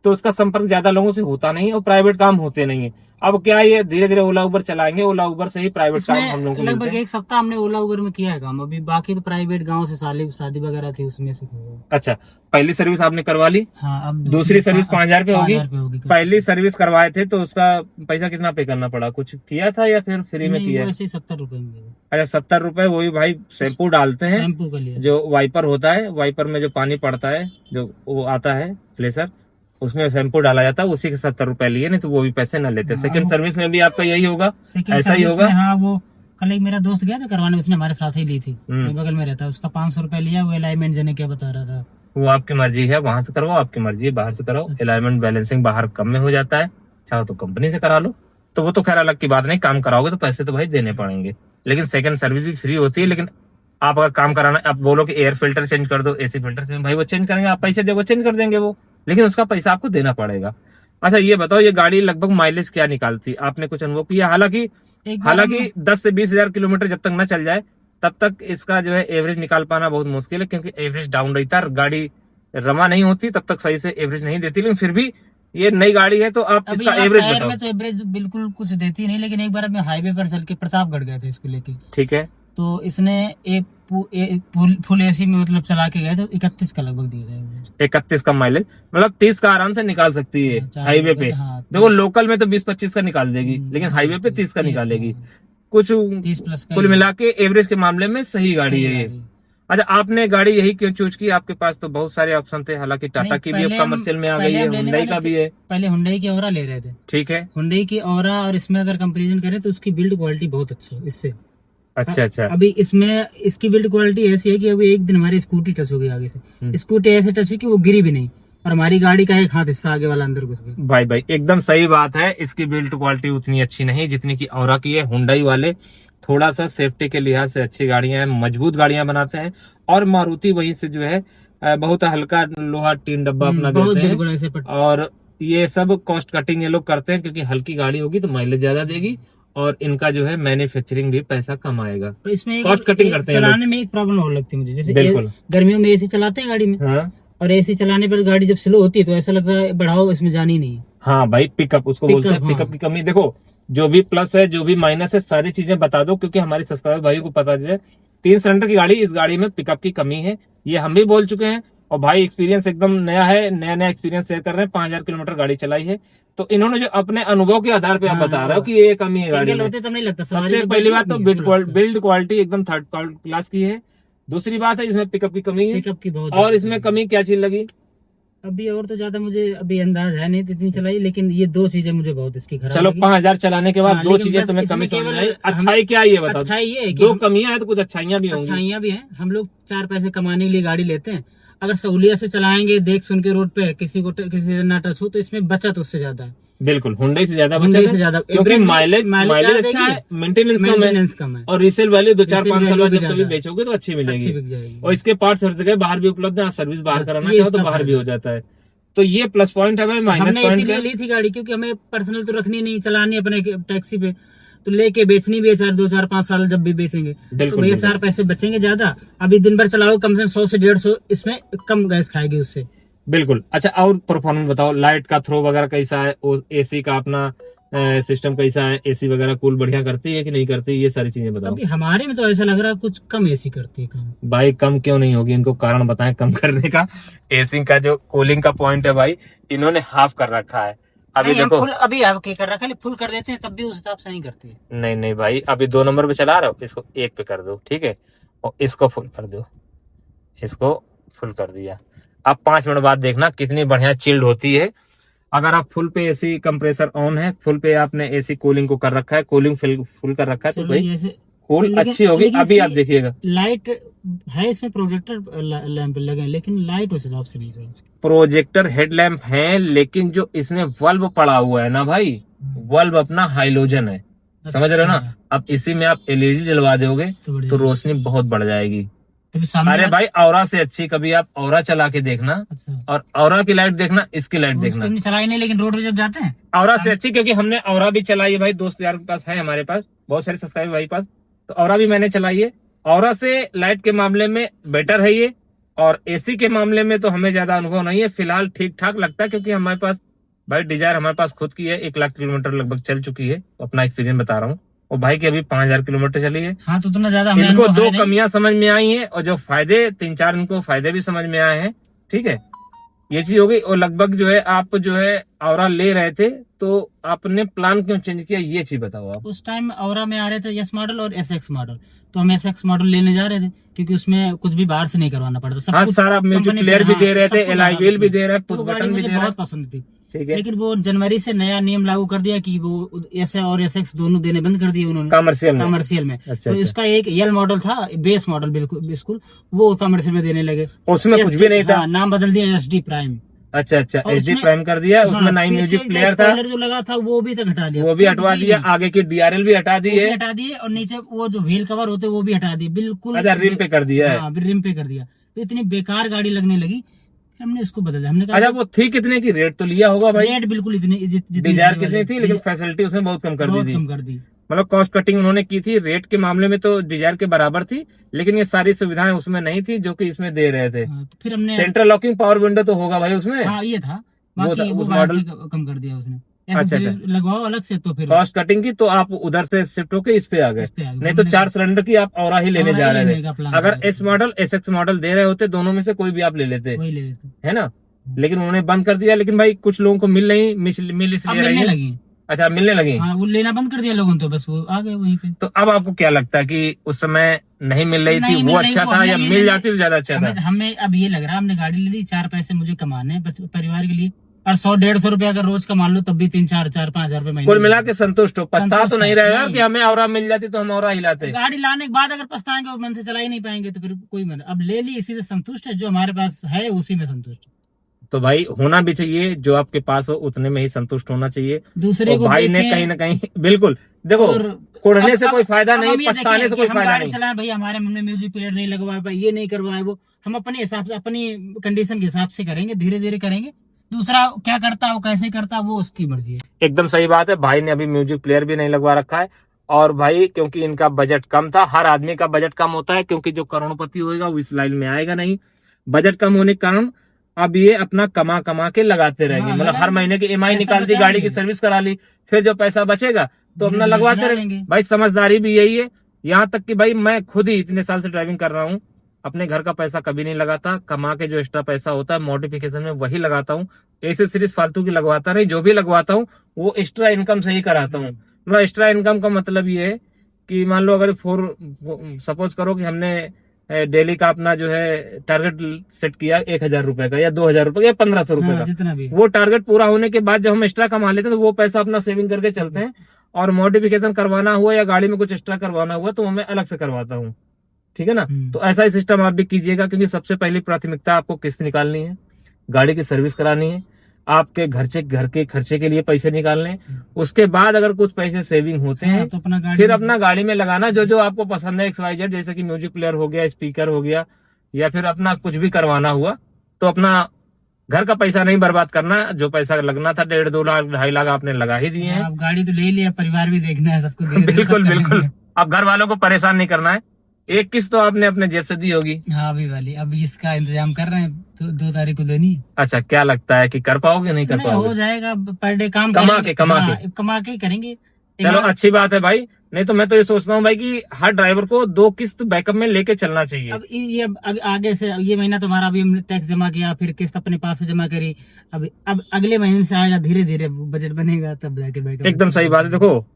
Speaker 1: तो उसका संपर्क ज्यादा लोगों से होता नहीं और प्राइवेट काम होते नहीं है। अब क्या है, ये धीरे धीरे ओला उबर चलाएंगे, ओला उबर से ही प्राइवेट काम हम लोगों को मिलते
Speaker 2: लगभग
Speaker 1: हैं।
Speaker 2: 1 सप्ताह हमने ओला उबर में किया है काम अभी, बाकी तो प्राइवेट गांव से शादी वगैरह थी उसमें से किया।
Speaker 1: अच्छा, पहली सर्विस आपने करवा ली?
Speaker 2: हाँ, अब
Speaker 1: दूसरी सर्विस 5000 पे होगी।
Speaker 2: 5000 पे होगी।
Speaker 1: पहली सर्विस करवाए थे तो उसका पैसा कितना पे करना पड़ा, कुछ किया था या फिर फ्री में किया?
Speaker 2: वैसे 70 रुपए में।
Speaker 1: अच्छा 70 रुपए, वही भाई शैम्पू डालते हैं,
Speaker 2: शैम्पू का लिया
Speaker 1: जो वाइपर होता है, वाइपर में जो पानी पड़ता है, जो वो आता है फ्लेशर, उसमें शैम्पू डाला जाता है, उसी के 70 रुपए लिए, नहीं तो वो भी पैसे न लेते। सेकंड सर्विस में भी आपका यही होगा, ऐसा ही होगा?
Speaker 2: हाँ, वो कल एक मेरा दोस्त गया था करवाने, उसने हमारे साथ ही ली थी, बगल में रहता है, उसका 500 रुपए लिया। वो अलाइनमेंट देने क्या बता रहा था,
Speaker 1: वो आपकी मर्जी है, वहां से करवाओ, आपकी मर्जी है बाहर से कराओ। अलाइनमेंट बैलेंसिंग बाहर कम में हो जाता है, चाहो तो कंपनी से करा लो, तो वो तो खैर अलग की बात नहीं, काम कराओगे तो पैसे तो भाई देने पड़ेंगे, लेकिन सेकंड सर्विस भी फ्री होती है। लेकिन आप अगर काम कराना, आप बोलो कि एयर फिल्टर चेंज कर दो, एसी फिल्टर चेंज, भाई वो चेंज करेंगे, आप पैसे दो चेंज कर देंगे वो, लेकिन उसका पैसा आपको देना पड़ेगा। अच्छा ये बताओ, ये गाड़ी लगभग माइलेज क्या निकालती, आपने कुछ अनुभव किया? हालांकि 10 से 20 हजार किलोमीटर जब तक न चल जाए तब तक इसका जो है एवरेज निकाल पाना बहुत मुश्किल है, क्योंकि एवरेज डाउन रहता है, गाड़ी रमा नहीं होती तब तक सही से एवरेज नहीं देती। लेकिन फिर भी ये नई गाड़ी है, तो आप इसका एवरेज बताओ।
Speaker 2: में तो एवरेज बिल्कुल कुछ देती नहीं, लेकिन एक बार मैं हाईवे पर चल के प्रतापगढ़ गए थे इसको लेके,
Speaker 1: ठीक है,
Speaker 2: तो इसने फुल एसी में मतलब चला के गए तो 31 का लगभग दिए थे।
Speaker 1: 31 का माइलेज, मतलब 30 का आराम से निकाल सकती है हाईवे पे।
Speaker 2: हाँ,
Speaker 1: देखो लोकल में तो 20-25 का निकाल देगी, लेकिन हाईवे पे 30 का निकालेगी। कुछ
Speaker 2: 30 प्लस का
Speaker 1: कुल मिला के एवरेज के मामले में सही गाड़ी है ये। अच्छा, आपने गाड़ी यही क्यों चूज की? आपके पास तो बहुत सारे ऑप्शन थे, हालांकि टाटा की भी अब कमर्शियल में आ गई है, हुंडई का भी है।
Speaker 2: पहले हुंडई की ऑरा ले रहे थे,
Speaker 1: ठीक है,
Speaker 2: हुंडई की ऑरा और इसमें अगर कंपैरिजन करें तो उसकी बिल्ड क्वालिटी बहुत अच्छी है इससे।
Speaker 1: अच्छा,
Speaker 2: अभी इसमें इसकी बिल्ड क्वालिटी ऐसी है कि अभी एक दिन हमारी स्कूटी टच हो गई आगे से, स्कूटी ऐसे टच हुई कि वो गिरी भी नहीं, और हमारी गाड़ी का एक हाथ हिस्सा आगे वाला अंदर घुस गया।
Speaker 1: भाई एकदम सही बात है, इसकी बिल्ड क्वालिटी उतनी अच्छी नहीं जितनी की औरा की है। हुंडई वाले थोड़ा सा सेफ्टी के लिहाज से अच्छी गाड़ियां हैं, मजबूत गाड़ियां बनाते हैं, और मारुति वहीं से जो है बहुत हल्का लोहा टीन डब्बा अपना देते हैं, और ये सब कॉस्ट कटिंग ये लोग करते हैं, क्योंकि हल्की गाड़ी होगी तो माइलेज ज्यादा देगी, और इनका जो है मैन्युफैक्चरिंग भी पैसा कमाएगा।
Speaker 2: तो इसमें
Speaker 1: कॉस्ट कटिंग करते हैं
Speaker 2: चलाने में एक प्रॉब्लम और लगती है मुझे, जैसे
Speaker 1: बिल्कुल
Speaker 2: गर्मियों में एसी चलाते हैं गाड़ी में,
Speaker 1: हाँ,
Speaker 2: और एसी चलाने पर गाड़ी जब स्लो होती है तो ऐसा लगता है बढ़ाओ, इसमें जानी नहीं है।
Speaker 1: हाँ भाई, पिकअप उसको बोलते हैं, पिकअप की कमी। देखो जो भी प्लस है जो भी माइनस है सारी चीजें बता दो, क्योंकि हमारे सब्सक्राइबर भाइयों को पता चले 3 सिलेंडर की गाड़ी, इस गाड़ी में पिकअप की कमी है, ये हम भी बोल चुके हैं। और भाई एक्सपीरियंस एकदम नया है, नया एक्सपीरियंस शेयर कर रहे हैं, 5000 किलोमीटर गाड़ी चलाई है, तो इन्होंने जो अपने अनुभव के आधार पे आप बता रहे हो कि ये कमी है गाड़ी में।
Speaker 2: तो नहीं लगता।
Speaker 1: सबसे पहली बात तो बिल्ड क्वालिटी एकदम थर्ड क्लास की है। दूसरी बात है इसमें पिकअप की कमी है,
Speaker 2: पिकअप की बहुत।
Speaker 1: और इसमें कमी क्या चीज लगी
Speaker 2: अभी? और तो ज्यादा मुझे अभी अंदाज है नहीं, इतनी चलाई, लेकिन ये 2 चीजें मुझे बहुत इसकी खराब
Speaker 1: चलो
Speaker 2: लगी।
Speaker 1: 5000 चलाने के बाद 2 चीजें तुम्हें कमी
Speaker 2: इसमें
Speaker 1: समझ आई। अच्छाई क्या है ये बताओ?
Speaker 2: अच्छाई ये है कि
Speaker 1: 2 कमियां हैं तो कुछ अच्छाइयां भी होंगी।
Speaker 2: अच्छाइयां भी हैं, हम लोग 4 पैसे कमाने के लिए गाड़ी लेते हैं, अगर सहूलियत से चलाएंगे, देख सुन के रोड पे किसी से ना टच हो, तो इसमें बचत उससे ज्यादा है।
Speaker 3: बिल्कुल हुंडई से ज्यादा
Speaker 2: Hyundai
Speaker 3: बचत
Speaker 2: से
Speaker 3: है,
Speaker 2: ज्यादा
Speaker 3: क्योंकि
Speaker 2: Average
Speaker 3: माइलेज
Speaker 2: ज्यादा
Speaker 3: अच्छा है,
Speaker 2: देगी,
Speaker 3: मेंटेनेंस कम है,
Speaker 2: मेंटेनेंस कम है,
Speaker 3: और रीसेल वैल्यू 2-4-5 साल
Speaker 2: Resale
Speaker 3: बाद
Speaker 2: value
Speaker 3: जब कभी
Speaker 2: ज्यादा है।
Speaker 3: बेचोगे तो अच्छी मिलेगी।
Speaker 2: अच्छी बिक जाएगी।
Speaker 3: और इसके पार्ट्स हर जगह बाहर भी उपलब्ध है, सर्विस बाहर
Speaker 2: बस
Speaker 3: कराना
Speaker 2: ये
Speaker 3: चाहो तो
Speaker 2: इसका
Speaker 3: बाहर भी
Speaker 2: फायदा
Speaker 3: हो जाता है। तो ये प्लस पॉइंट है भाई।
Speaker 2: तो
Speaker 3: माइनस
Speaker 2: हमने
Speaker 3: पॉइंट
Speaker 2: इसीलिए ली थी गाड़ी, क्योंकि हमें पर्सनल तो रखनी नहीं, चलानी अपने टैक्सी पे, तो लेके बेचनी भी है 2-4-5 साल जब भी बेचेंगे, तो
Speaker 3: बिल्कुल,
Speaker 2: भैया
Speaker 3: बिल्कुल।
Speaker 2: 4 पैसे बचेंगे ज्यादा। अभी दिन भर चलाओ कम से कम 100 से 150 इसमें कम गैस खाएगी उससे।
Speaker 3: बिल्कुल। अच्छा, और परफॉर्मेंस बताओ, लाइट का थ्रो वगैरह कैसा है, एसी का अपना सिस्टम कैसा है, एसी वगैरह कूल बढ़िया करती है कि नहीं करती, ये सारी चीजें बताओ।
Speaker 2: अभी हमारे में तो ऐसा लग रहा है कुछ कम एसी करती है काम।
Speaker 3: भाई कम क्यों नहीं होगी, इनको कारण बताएं कम करने का। एसी का जो कूलिंग का पॉइंट है भाई, इन्होंने हाफ कर रखा है। अभी
Speaker 2: नहीं, हम
Speaker 3: देखो,
Speaker 2: फुल अभी आप क्या कर रखा है, फुल कर देते हैं तब भी उस हिसाब से नहीं करती है।
Speaker 3: नहीं नहीं भाई, अभी 2 नंबर पे चला रहे हो, इसको 1 पे कर दो, ठीक है, और इसको फुल कर दो, इसको फुल कर दिया। अब 5 मिनट बाद देखना कितनी बढ़िया चिल्ड होती है। अगर आप फुल पे एसी कंप्रेसर ऑन है, फुल पे आपने एसी कूलिंग को कर रखा है, कूलिंग फुल कर रखा है, तो
Speaker 2: चलो
Speaker 3: भाई
Speaker 2: जैसे
Speaker 3: कूल
Speaker 2: लेकिन-
Speaker 3: अच्छी होगी।
Speaker 2: लेकिन
Speaker 3: अभी आप
Speaker 2: इसकी
Speaker 3: देखिएगा,
Speaker 2: लाइट है इसमें, प्रोजेक्टर लैंप लगे हैं, लेकिन लाइट उस हिसाब से नहीं है।
Speaker 3: प्रोजेक्टर हेडलैम्प है, लेकिन जो इसमें बल्ब पड़ा हुआ है ना भाई, बल्ब अपना हाइलोजन है, समझ रहे हो ना।
Speaker 2: अच्छा।
Speaker 3: अब इसी में आप एलईडी डलवा दोगे
Speaker 2: तो बढ़िया।
Speaker 3: तो रोशनी बहुत बढ़ जाएगी।
Speaker 2: तभी सामने
Speaker 3: अरे भाई औरा से अच्छी, कभी आप औरा चला के देखना,
Speaker 2: अच्छा,
Speaker 3: और औरा की लाइट देखना, इसकी लाइट
Speaker 2: उसको
Speaker 3: देखना,
Speaker 2: हमने चलाई नहीं, लेकिन रोड पे जब जाते हैं
Speaker 3: औरा से अच्छी, क्योंकि हमने औरा भी चलाई है भाई, दोस्त यार के पास है, हमारे पास बहुत सारे सब्सक्राइबर भाई पास, तो औरा भी मैंने चलाई है। औरा से लाइट के मामले में बेटर है ये, और एसी के मामले में तो हमें ज्यादा अनुभव नहीं है, फिलहाल ठीक ठाक लगता है, क्योंकि हमारे पास भाई डिजायर हमारे पास खुद की है, 1 लाख किलोमीटर लगभग चल चुकी है, अपना एक्सपीरियंस बता रहा हूँ। और भाई की अभी 5000 किलोमीटर चली है।
Speaker 2: हाँ, तो उतना ज्यादा हमें
Speaker 3: इनको
Speaker 2: अनुभव
Speaker 3: 2
Speaker 2: है नहीं।
Speaker 3: कमियां समझ में आई हैं, और जो फायदे 3-4 इनको फायदे भी समझ में आए हैं, ठीक है, ये चीज हो गई। और लगभग जो है आप जो है औरा ले रहे थे, तो आपने प्लान क्यों चेंज किया, ये चीज बताओ आप।
Speaker 2: उस टाइम औरा में आ रहे थे एस मॉडल और एसएक्स मॉडल, तो हम एसएक्स मॉडल लेने जा रहे थे, क्योंकि उसमें कुछ भी बाहर से नहीं करवाना पड़ता, सब
Speaker 3: हाँ,
Speaker 2: कुछ
Speaker 3: सारा म्यूजिक
Speaker 2: कंपनी
Speaker 3: प्लेयर भी
Speaker 2: हाँ,
Speaker 3: दे रहे
Speaker 2: सब
Speaker 3: थे,
Speaker 2: कुछ
Speaker 3: एलआई
Speaker 2: आ
Speaker 3: व्हील भी
Speaker 2: उसमें।
Speaker 3: दे रहे,
Speaker 2: तो
Speaker 3: पुश
Speaker 2: वो गाड़ी
Speaker 3: बटन भी
Speaker 2: मुझे
Speaker 3: दे रहे,
Speaker 2: बहुत पसंद थी,
Speaker 3: ठीक है।
Speaker 2: लेकिन वो जनवरी से नया नियम लागू कर दिया कि वो एस और एसएक्स दोनों देने बंद कर दिए उन्होंने
Speaker 3: कमर्शियल में।
Speaker 2: कमर्शियल में।
Speaker 3: अच्छा,
Speaker 2: तो
Speaker 3: अच्छा।
Speaker 2: इसका एक यल मॉडल था, बेस मॉडल बिल्कुल वो कमर्शियल में देने लगे,
Speaker 3: उसमें कुछ भी नहीं था।
Speaker 2: हाँ, नाम बदल दिया एसडी प्राइम।
Speaker 3: अच्छा अच्छा,
Speaker 2: और
Speaker 3: एचडी
Speaker 2: उसमें-
Speaker 3: प्राइम कर दिया, उसमें
Speaker 2: हाँ,
Speaker 3: नई
Speaker 2: पीछे
Speaker 3: म्यूजिक
Speaker 2: का
Speaker 3: प्लेयर था,
Speaker 2: स्पॉइलर जो लगा था वो भी तक हटा दिया,
Speaker 3: वो भी
Speaker 2: कुछ
Speaker 3: हटवा दिया,
Speaker 2: नहीं।
Speaker 3: आगे की डीआरएल भी हटा दी
Speaker 2: वो भी
Speaker 3: है।
Speaker 2: हटा दिए, और नीचे वो जो व्हील कवर होते हैं वो भी हटा दिए, बिल्कुल।
Speaker 3: अच्छा, रिम पे कर दिया है।
Speaker 2: हाँ, रिम पे कर दिया, तो इतनी बेकार गाड़ी लगने लगी, फिर हमने इसको बदल दिया। हमने
Speaker 3: अच्छा, वो थी कितने की, रेट तो लिया होगा भाई,
Speaker 2: रेट बिल्कुल इतनी जितनी
Speaker 3: डिजायर
Speaker 2: वाली
Speaker 3: कितनी थी, लेकिन फैसिलिटी उसमें बहुत कम कर दी
Speaker 2: बहुत
Speaker 3: थी।
Speaker 2: कम कर दी।
Speaker 3: मतलब कॉस्ट कटिंग उन्होंने की थी, रेट के मामले में तो डिजायर के बराबर थी, लेकिन ये सारी सुविधाएं उसमें नहीं थी जो कि इसमें दे रहे थे।
Speaker 2: हाँ, तो फिर हमने
Speaker 3: सेंट्रल लॉकिंग पावर विंडो तो होगा भाई उसमें।
Speaker 2: हाँ, ये था,
Speaker 3: वो
Speaker 2: बाकी
Speaker 3: था,
Speaker 2: वो
Speaker 3: उस
Speaker 2: बाहर
Speaker 3: मॉडल।
Speaker 2: से कम कर दिया उसने।
Speaker 3: अच्छा,
Speaker 2: ऐसे
Speaker 3: अच्छा।
Speaker 2: सीरीज लगवाओ अलग से, तो फिर
Speaker 3: कॉस्ट कटिंग की, तो आप उधर से शिफ्ट होके इस पे आ गए,
Speaker 2: इस पे आ गए।
Speaker 3: नहीं तो
Speaker 2: हमने
Speaker 3: 4 सिलेंडर की आप और ही लेने
Speaker 2: औरा
Speaker 3: जा
Speaker 2: ही
Speaker 3: रहे
Speaker 2: लेने
Speaker 3: थे।
Speaker 2: का प्लान
Speaker 3: अगर
Speaker 2: कर
Speaker 3: एस मॉडल एसएक्स मॉडल दे रहे होते, दोनों में से कोई भी आप ले लेते,
Speaker 2: वही ले लेते।
Speaker 3: है ना, लेकिन उन्होंने बंद कर दिया। लेकिन भाई कुछ लोगों को मिल
Speaker 2: अब
Speaker 3: इसलिए रही
Speaker 2: मिलने
Speaker 3: है।
Speaker 2: लगी।
Speaker 3: अच्छा, मिलने लगी।
Speaker 2: हाँ, वो लेना बंद कर दिया लोगों ने, तो बस वो आ गए वहीं पे।
Speaker 3: तो अब आपको क्या लगता है कि उस समय नहीं मिल रही थी,
Speaker 2: नहीं मिल
Speaker 3: वो
Speaker 2: रही,
Speaker 3: अच्छा
Speaker 2: वो
Speaker 3: था,
Speaker 2: हमने
Speaker 3: या
Speaker 2: ये
Speaker 3: मिल
Speaker 2: ले
Speaker 3: जाती तो ज्यादा अच्छा था?
Speaker 2: हमें अब ये लग रहा है, हमने गाड़ी ले ली, 4 पैसे मुझे कमाने हैं परिवार के लिए, और 100-150 रुपया अगर रोज कमा लो तब भी 3-4-5 हजार रुपए महीने
Speaker 3: कुल मिला के संतुष्ट हो, पछता
Speaker 2: संतुष्ट
Speaker 3: तो नहीं
Speaker 2: है,
Speaker 3: रहे यार
Speaker 2: नहीं।
Speaker 3: कि हमें और मिल जाती तो हम और हिलाते।
Speaker 2: गाड़ी लाने के बाद अगर पछताएंगे और मन से चला ही नहीं पाएंगे तो फिर कोई मन, अब ले ली, इसी से संतुष्ट है, जो हमारे पास है उसी में संतुष्ट।
Speaker 3: तो भाई होना भी चाहिए, जो आपके पास हो उतने में ही संतुष्ट होना चाहिए।
Speaker 2: दूसरे
Speaker 3: और
Speaker 2: को
Speaker 3: भाई ने
Speaker 2: देखें,
Speaker 3: कहीं ना कहीं बिल्कुल देखो,
Speaker 2: और
Speaker 3: कुड़ने से
Speaker 2: अब-
Speaker 3: कोई फायदा
Speaker 2: अब
Speaker 3: नहीं,
Speaker 2: हम ये
Speaker 3: पछताने
Speaker 2: देखें
Speaker 3: से
Speaker 2: कि
Speaker 3: कोई
Speaker 2: हम
Speaker 3: फायदा
Speaker 2: गाड़ी
Speaker 3: नहीं।
Speaker 2: चलाएं, भाई हमारे मन में म्यूजिक प्लेयर नहीं लगवाए, भाई ये नहीं करवाए, वो हम अपने हिसाब से अपनी कंडीशन के हिसाब से करेंगे, धीरे धीरे करेंगे। दूसरा क्या करता है, वो कैसे करता है, वो उसकी मर्जी है।
Speaker 3: एकदम सही बात है, भाई ने अभी म्यूजिक प्लेयर भी नहीं लगवा रखा है। और भाई क्योंकि इनका बजट कम था, हर आदमी का बजट कम होता है, क्योंकि जो करोड़पति होगा वो इस लाइन में आएगा नहीं। बजट कम होने के कारण अब ये अपना कमा कमा के लगाते रहेंगे,
Speaker 2: हाँ,
Speaker 3: मतलब हर महीने की ईएमआई
Speaker 2: पैसा
Speaker 3: निकाल दी,
Speaker 2: बचा
Speaker 3: गाड़ी की
Speaker 2: लेंगे।
Speaker 3: सर्विस करा ली, फिर जो पैसा बचेगा तो अपना
Speaker 2: धीरे-धीरे
Speaker 3: लगवाते
Speaker 2: चला
Speaker 3: रहे।
Speaker 2: लेंगे।
Speaker 3: भाई समझदारी भी यही है। यहाँ तक कि भाई मैं खुद ही इतने साल से ड्राइविंग कर रहा हूँ, अपने घर का पैसा कभी नहीं लगाता, कमा के जो एक्स्ट्रा पैसा होता है मॉडिफिकेशन में वही लगाता हूँ। ऐसे सीरीज फालतू की लगवाता नहीं, जो भी लगवाता हूँ वो एक्स्ट्रा इनकम से ही कराता हूँ। मतलब एक्स्ट्रा इनकम का मतलब ये है कि मान लो अगर सपोज करो कि हमने डेली का अपना जो है टारगेट सेट किया 1000 रुपए का, या 2000 रुपए का, या 1500 रुपए
Speaker 2: हाँ,
Speaker 3: का,
Speaker 2: जितना भी
Speaker 3: वो टारगेट पूरा होने के बाद जब हम एक्स्ट्रा कमा लेते हैं तो वो पैसा अपना सेविंग करके चलते हैं। और मॉडिफिकेशन करवाना हुआ या गाड़ी में कुछ एक्स्ट्रा करवाना हुआ तो मैं अलग से करवाता हूँ, ठीक है ना। तो ऐसा ही सिस्टम आप भी कीजिएगा, क्योंकि सबसे पहली प्राथमिकता आपको किस्त निकालनी है, गाड़ी की सर्विस करानी है। आपके घर के खर्चे के लिए पैसे निकालने, उसके बाद अगर कुछ पैसे सेविंग होते हैं
Speaker 2: तो अपना गाड़ी
Speaker 3: फिर अपना गाड़ी में लगाना जो जो आपको पसंद है XYZ, जैसे कि म्यूजिक प्लेयर हो गया, स्पीकर हो गया, या फिर अपना कुछ भी करवाना हुआ तो अपना घर का पैसा नहीं बर्बाद करना। जो पैसा लगना था 1.5 2 लाख 2.5 लाख आपने लगा ही दिए हैं।
Speaker 2: आप गाड़ी तो ले लिया, परिवार भी देखना है, सबको दे दे,
Speaker 3: बिल्कुल
Speaker 2: सब
Speaker 3: बिल्कुल,
Speaker 2: करेंगे।
Speaker 3: अब घर वालों को परेशान नहीं करना है। एक किस्त तो आपने अपने जेब से दी होगी।
Speaker 2: हाँ अभी वाली, अब इसका इंतजाम कर रहे हैं, तो 2 तारीख को देनी है।
Speaker 3: अच्छा, क्या लगता है कि कर पाओगे नहीं कर
Speaker 2: नहीं, हो
Speaker 3: पाओगे?
Speaker 2: जाएगा, पर डे काम
Speaker 3: कमा
Speaker 2: करेंगे।
Speaker 3: के, कमा
Speaker 2: हाँ,
Speaker 3: के।
Speaker 2: कमा के ही करेंगे।
Speaker 3: चलो
Speaker 2: यहाँ-
Speaker 3: अच्छी बात है भाई। नहीं तो मैं तो ये सोचता हूँ भाई कि हर ड्राइवर को 2 किस्त बैकअप में लेके चलना चाहिए।
Speaker 2: अब ये आगे से ये महीना तुम्हारा, अभी हमने टैक्स जमा किया, फिर किस्त अपने पास से जमा करी, अब अगले महीने से आएगा, धीरे धीरे बजट बनेगा, तब जाके बैकअप।
Speaker 3: एकदम सही बात है। देखो,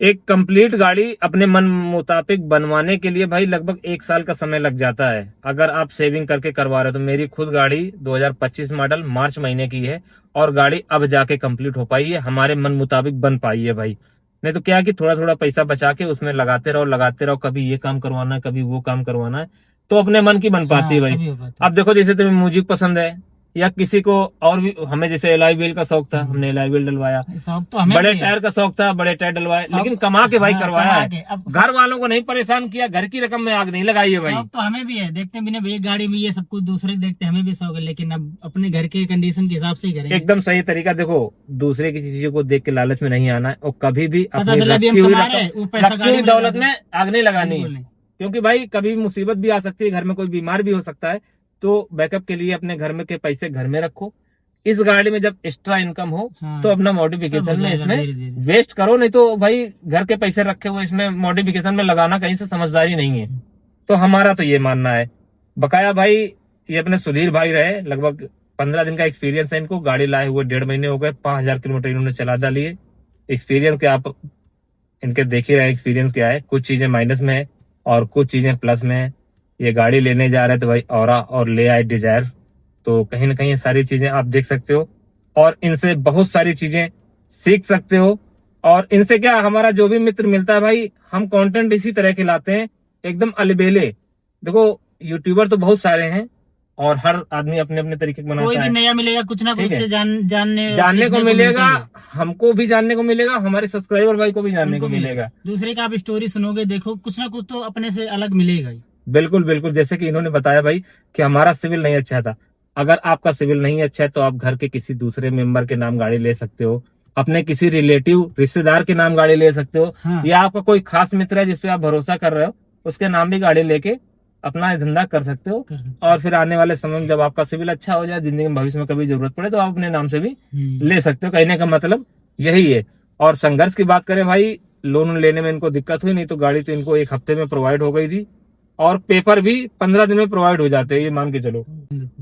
Speaker 3: एक कंप्लीट गाड़ी अपने मन मुताबिक बनवाने के लिए भाई लगभग 1 साल का समय लग जाता है, अगर आप सेविंग करके करवा रहे हो। तो मेरी खुद गाड़ी 2025 मॉडल मार्च महीने की है और गाड़ी अब जाके कंप्लीट हो पाई है, हमारे मन मुताबिक बन पाई है भाई। नहीं तो क्या है कि थोड़ा थोड़ा पैसा बचा के उसमें लगाते रहो, कभी ये काम करवाना है, कभी वो काम करवाना है, तो अपने मन की बन पाती है भाई। अब देखो, जैसे तुम्हें म्यूजिक पसंद है या किसी को और भी, हमें जैसे एलॉय व्हील का शौक था, हमने एलॉय व्हील डलवाया।
Speaker 2: शौक तो हमें
Speaker 3: बड़े
Speaker 2: भी है।
Speaker 3: टायर का शौक था, बड़े टायर डलवाए,
Speaker 2: शौक-
Speaker 3: लेकिन कमा के भाई
Speaker 2: हाँ,
Speaker 3: करवाया
Speaker 2: कमा
Speaker 3: है।
Speaker 2: के। अब
Speaker 3: घर वालों को नहीं परेशान किया, घर की रकम में आग नहीं लगाई है भाई।
Speaker 2: शौक तो हमें भी है, देखते भी नहीं भैया गाड़ी में ये सब कुछ दूसरे देखते, हमें भी शौक है, लेकिन अब अपने घर के कंडीशन के हिसाब से ही करेंगे।
Speaker 3: एकदम सही तरीका। देखो, दूसरे की चीजों को देख के लालच में नहीं आना है और कभी भी
Speaker 2: पता
Speaker 3: अपनी
Speaker 2: चला अभी हम
Speaker 3: रखी हुई
Speaker 2: कमा रहे हैं, वो पैसा
Speaker 3: रखी
Speaker 2: गाड़ी
Speaker 3: हुई
Speaker 2: में
Speaker 3: दौलत
Speaker 2: लगा
Speaker 3: में आग नहीं लगानी
Speaker 2: बिल्कुल
Speaker 3: है।
Speaker 2: नहीं।
Speaker 3: क्योंकि भाई कभी मुसीबत भी आ सकती है, घर में कोई बीमार भी हो सकता है, तो बैकअप के लिए अपने घर में के पैसे घर में रखो। इस गाड़ी में जब एक्स्ट्रा इनकम हो
Speaker 2: हाँ,
Speaker 3: तो अपना
Speaker 2: सब
Speaker 3: मॉडिफिकेशन
Speaker 2: हो
Speaker 3: में
Speaker 2: जाएगा
Speaker 3: इसमें
Speaker 2: धीरे धीरे।
Speaker 3: वेस्ट करो। नहीं तो भाई घर के पैसे रखे हुए इसमें मॉडिफिकेशन में लगाना कहीं से समझदारी नहीं है। तो हमारा तो ये मानना है। बकाया भाई ये अपने सुधीर भाई रहे, लगभग 15 दिन का एक्सपीरियंस है इनको, गाड़ी लाए हुए 1.5 महीने हो गए, 5000 किलोमीटर इन्होंने चला डाली है। एक्सपीरियंस क्या आप इनके देख ही रहे हैं, एक्सपीरियंस क्या है। कुछ चीजें माइनस में है और कुछ चीजें प्लस में है। ये गाड़ी लेने जा रहे थे भाई औरा और ले आए डिजायर, तो कहीं ना कहीं ये सारी चीजें आप देख सकते हो और इनसे बहुत सारी चीजें सीख सकते हो। और इनसे क्या, हमारा जो भी मित्र मिलता है भाई, हम कंटेंट इसी तरह के लाते हैं, एकदम अलबेले। देखो, यूट्यूबर तो बहुत सारे हैं और हर आदमी अपने अपने तरीके का
Speaker 2: कोई
Speaker 3: बनाता
Speaker 2: भी
Speaker 3: है।
Speaker 2: नया मिलेगा, कुछ ना कुछ
Speaker 3: ठीक है।
Speaker 2: से जानने
Speaker 3: जानने को
Speaker 2: सीखने
Speaker 3: मिलेगा,
Speaker 2: मिलता ही है।
Speaker 3: हमको भी जानने को मिलेगा, हमारे सब्सक्राइबर भाई को भी जानने
Speaker 2: उनको
Speaker 3: को
Speaker 2: भी
Speaker 3: मिलेगा।
Speaker 2: दूसरे का आप स्टोरी सुनोगे, देखो कुछ ना कुछ तो अपने से अलग मिलेगा ही।
Speaker 3: बिल्कुल बिल्कुल, जैसे कि इन्होंने बताया भाई कि हमारा सिविल नहीं अच्छा था। अगर आपका सिविल नहीं अच्छा है तो आप घर के किसी दूसरे मेंबर के नाम गाड़ी ले सकते हो, अपने किसी रिलेटिव रिश्तेदार के नाम गाड़ी ले सकते हो,
Speaker 2: हाँ।
Speaker 3: या आपका कोई खास मित्र है जिसपे आप भरोसा कर रहे हो, उसके नाम भी गाड़ी लेके अपना धंधा कर सकते हो।
Speaker 2: कर सकते
Speaker 3: और फिर आने वाले समय में जब आपका सिविल अच्छा हो जाए, जिंदगी में भविष्य में कभी जरूरत पड़े, तो आप अपने नाम से भी ले सकते हो। कहने का मतलब यही है। और संघर्ष की बात करें भाई, लोन लेने में इनको दिक्कत हुई, नहीं तो गाड़ी तो इनको 1 हफ्ते में प्रोवाइड हो गई थी और पेपर भी 15 दिन में प्रोवाइड हो जाते हैं, ये मान के चलो।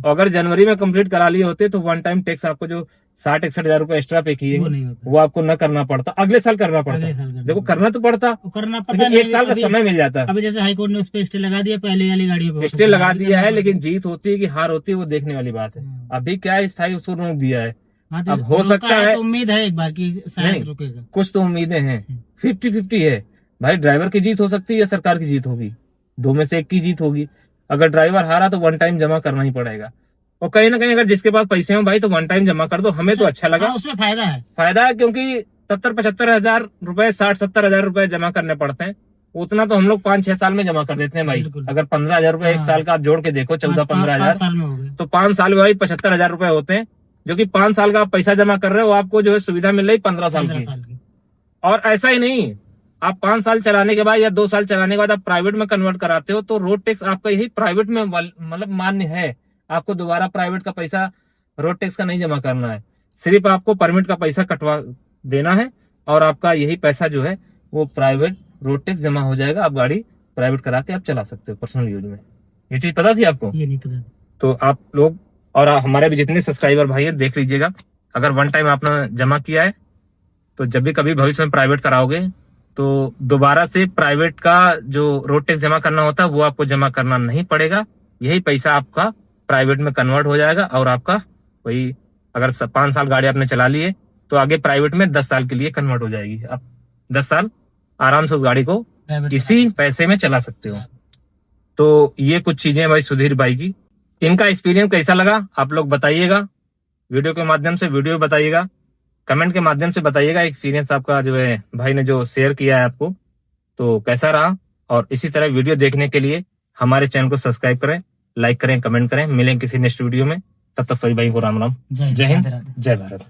Speaker 3: और अगर जनवरी में कंप्लीट करा लिए होते तो वन टाइम टैक्स आपको जो 60-61 हजार रुपए एक्स्ट्रा पे किए
Speaker 2: वो नहीं होता।
Speaker 3: वो आपको न करना पड़ता, अगले साल करना पड़ता।
Speaker 2: अगले साल करना
Speaker 3: देखो, करना तो पड़ता,
Speaker 2: वो करना पता
Speaker 3: लेकिन
Speaker 2: नहीं।
Speaker 3: 1 साल का
Speaker 2: अभी-
Speaker 3: समय मिल जाता।
Speaker 2: अभी जैसे हाईकोर्ट ने उस पर स्टे लगा दिया, पहले वाली गाड़ी पे
Speaker 3: स्टे लगा दिया है, लेकिन जीत होती है कि हार होती है वो देखने वाली बात है। अभी क्या है, स्थायी उसको रोक दिया है।
Speaker 2: हाँ, तो
Speaker 3: अब हो
Speaker 2: रोका
Speaker 3: सकता है,
Speaker 2: तो उम्मीद है एक बार की शायद
Speaker 3: नहीं।
Speaker 2: रुकेगा।
Speaker 3: कुछ तो उम्मीदें हैं, 50-50 है भाई। ड्राइवर की जीत हो सकती है या सरकार की जीत होगी, 2 में से 1 की जीत होगी। अगर ड्राइवर हारा तो वन टाइम जमा करना ही पड़ेगा। और कहीं ना कहीं अगर जिसके पास पैसे हो भाई तो वन टाइम जमा कर दो, हमें तो अच्छा लगा।
Speaker 2: हाँ, उसमें फायदा है।
Speaker 3: फायदा है क्योंकि 70-75 हजार रुपए, 60-70 हजार रुपए जमा करने पड़ते हैं। उतना तो हम लोग 5-6 साल में जमा कर देते हैं भाई।
Speaker 2: बिल्कुल।
Speaker 3: अगर 15 हजार रुपए 1
Speaker 2: हाँ।
Speaker 3: साल का आप जोड़ के देखो, 14-15
Speaker 2: 5
Speaker 3: हजार,
Speaker 2: साल में हो गए।
Speaker 3: तो 5 साल में भाई 75 हजार रुपए होते हैं, जो कि 5 साल का आप पैसा जमा कर रहे हो, आपको जो है सुविधा मिल रही 15 साल
Speaker 2: 15
Speaker 3: की।
Speaker 2: साल की।
Speaker 3: और ऐसा ही नहीं, आप 5 साल चलाने के बाद या 2 साल चलाने के बाद आप प्राइवेट में कन्वर्ट कराते हो तो रोड टैक्स आपका यही प्राइवेट में मतलब मान्य है। आपको दोबारा प्राइवेट का पैसा रोड टैक्स का नहीं जमा करना है, सिर्फ आपको परमिट का पैसा कटवा देना है और आपका यही पैसा जो है वो प्राइवेट रोड टैक्स जमा हो जाएगा। आप गाड़ी प्राइवेट करा के आप चला सकते हो पर्सनल यूज में। ये चीज पता थी आपको?
Speaker 2: ये नहीं पता।
Speaker 3: तो आप लोग और हमारे भी जितने सब्सक्राइबर भाई है देख लीजिएगा, अगर वन टाइम आपने जमा किया है तो जब भी कभी भविष्य में प्राइवेट कराओगे तो दोबारा से प्राइवेट का जो रोड टैक्स जमा करना होता है वो आपको जमा करना नहीं पड़ेगा। यही पैसा आपका प्राइवेट में कन्वर्ट हो जाएगा और आपका वही, अगर 5 साल गाड़ी आपने चला ली है तो आगे प्राइवेट में 10 साल के लिए कन्वर्ट हो जाएगी। आप 10 साल आराम से उस गाड़ी को
Speaker 2: प्राइवेट
Speaker 3: इसी पैसे में चला सकते हो। तो ये कुछ चीजें भाई सुधीर भाई की। इनका एक्सपीरियंस कैसा लगा आप लोग बताइएगा। वीडियो के माध्यम से वीडियो बताइएगा, कमेंट के माध्यम से बताइएगा एक्सपीरियंस आपका जो है भाई ने जो शेयर किया है आपको तो कैसा रहा। और इसी तरह वीडियो देखने के लिए हमारे चैनल को सब्सक्राइब करें, लाइक करें, कमेंट करें। मिलेंगे किसी नेक्स्ट वीडियो में, तब तक सभी भाई को राम राम,
Speaker 2: जय
Speaker 3: जय हिंद,
Speaker 2: राधे राधे।
Speaker 3: जय भारत।